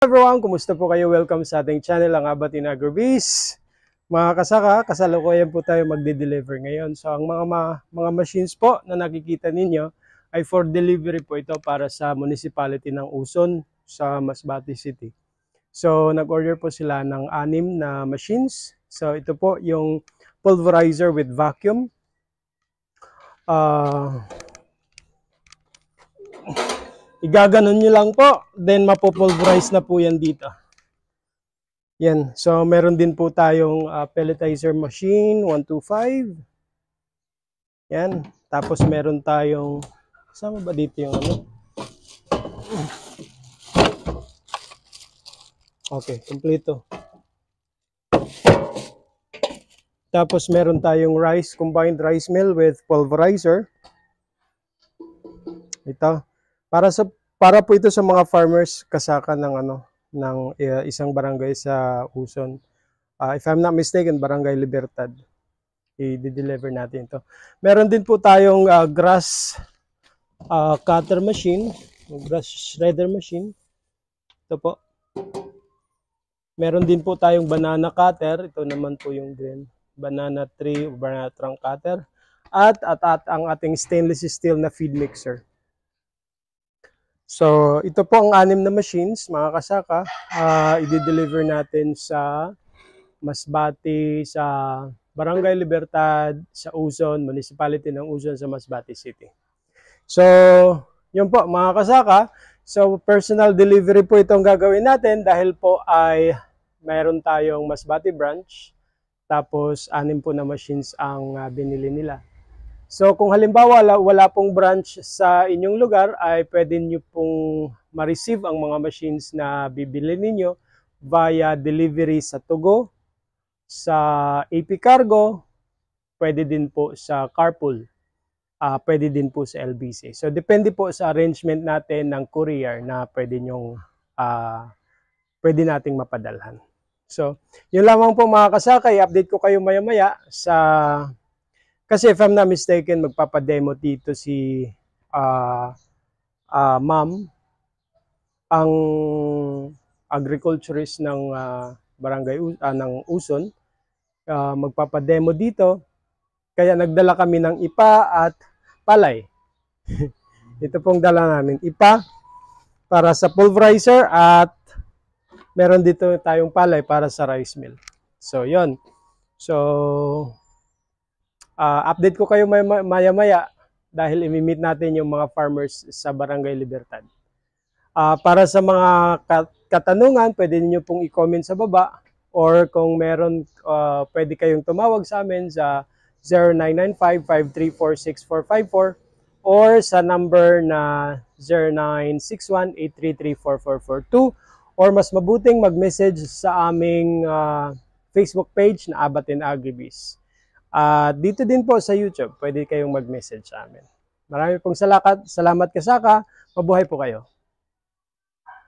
everyone! Kumusta po kayo? Welcome sa ating channel, ang Abatin Agrobiz. Mga kasaka, kasalukuyan po tayo magde-deliver ngayon. So ang mga machines po na nakikita ninyo ay for delivery po ito para sa municipality ng Uson sa Masbate City. So nag-order po sila ng 6 na machines. So ito po yung pulverizer with vacuum. Igaganon nyo lang po, then mapopulverize na po yan dito. Yan, so meron din po tayong pelletizer machine, 125. Yan, tapos meron tayong, kasama ba dito yung ano? Okay, kompleto. Tapos meron tayong combined rice mill with pulverizer. Ito. Para po ito sa mga farmers kasaka ng isang barangay sa Uson. If I'm not mistaken, Barangay Libertad. I-deliver natin ito. Meron din po tayong grass cutter machine, grass shredder machine. Ito po. Meron din po tayong banana cutter. Ito naman po yung green banana tree o banana trunk cutter. At ang ating stainless steel na feed mixer. So, ito po ang 6 na machines, mga kasaka. I-deliver natin sa Masbate, sa Barangay Libertad, sa Uson, Municipality ng Uson sa Masbate City. So, yun po, mga kasaka. So, personal delivery po itong gagawin natin dahil po ay mayroon tayong Masbate branch. Tapos, 6 po na machines ang binili nila. So kung halimbawa wala pong branch sa inyong lugar, ay pwede nyo pong ma-receive ang mga machines na bibili ninyo via delivery sa Tugo, sa AP Cargo, pwede din po sa Carpool, pwede din po sa LBC. So depende po sa arrangement natin ng courier na pwede nating mapadalhan. So yun lamang po mga kasaka, i-update ko kayo maya-maya kasi if I'm not mistaken, magpapademo dito si ma'am, ang agriculturist ng barangay ng Uson. Magpapademo dito, kaya nagdala kami ng ipa at palay. Ito pong dala namin, ipa para sa pulverizer at meron dito tayong palay para sa rice mill. So yon. So update ko kayo maya-maya dahil i-meet natin yung mga farmers sa Barangay Libertad. Para sa mga katanungan, pwede niyo pong i-comment sa baba or kung meron, pwede kayong tumawag sa amin sa 0995-534-6454 or sa number na 0961-833-4442 or mas mabuting mag-message sa aming Facebook page na Abatin Agrobiz. Dito din po sa YouTube, pwede kayong mag-message sa amin. Marami pong salamat kasaka. Mabuhay po kayo.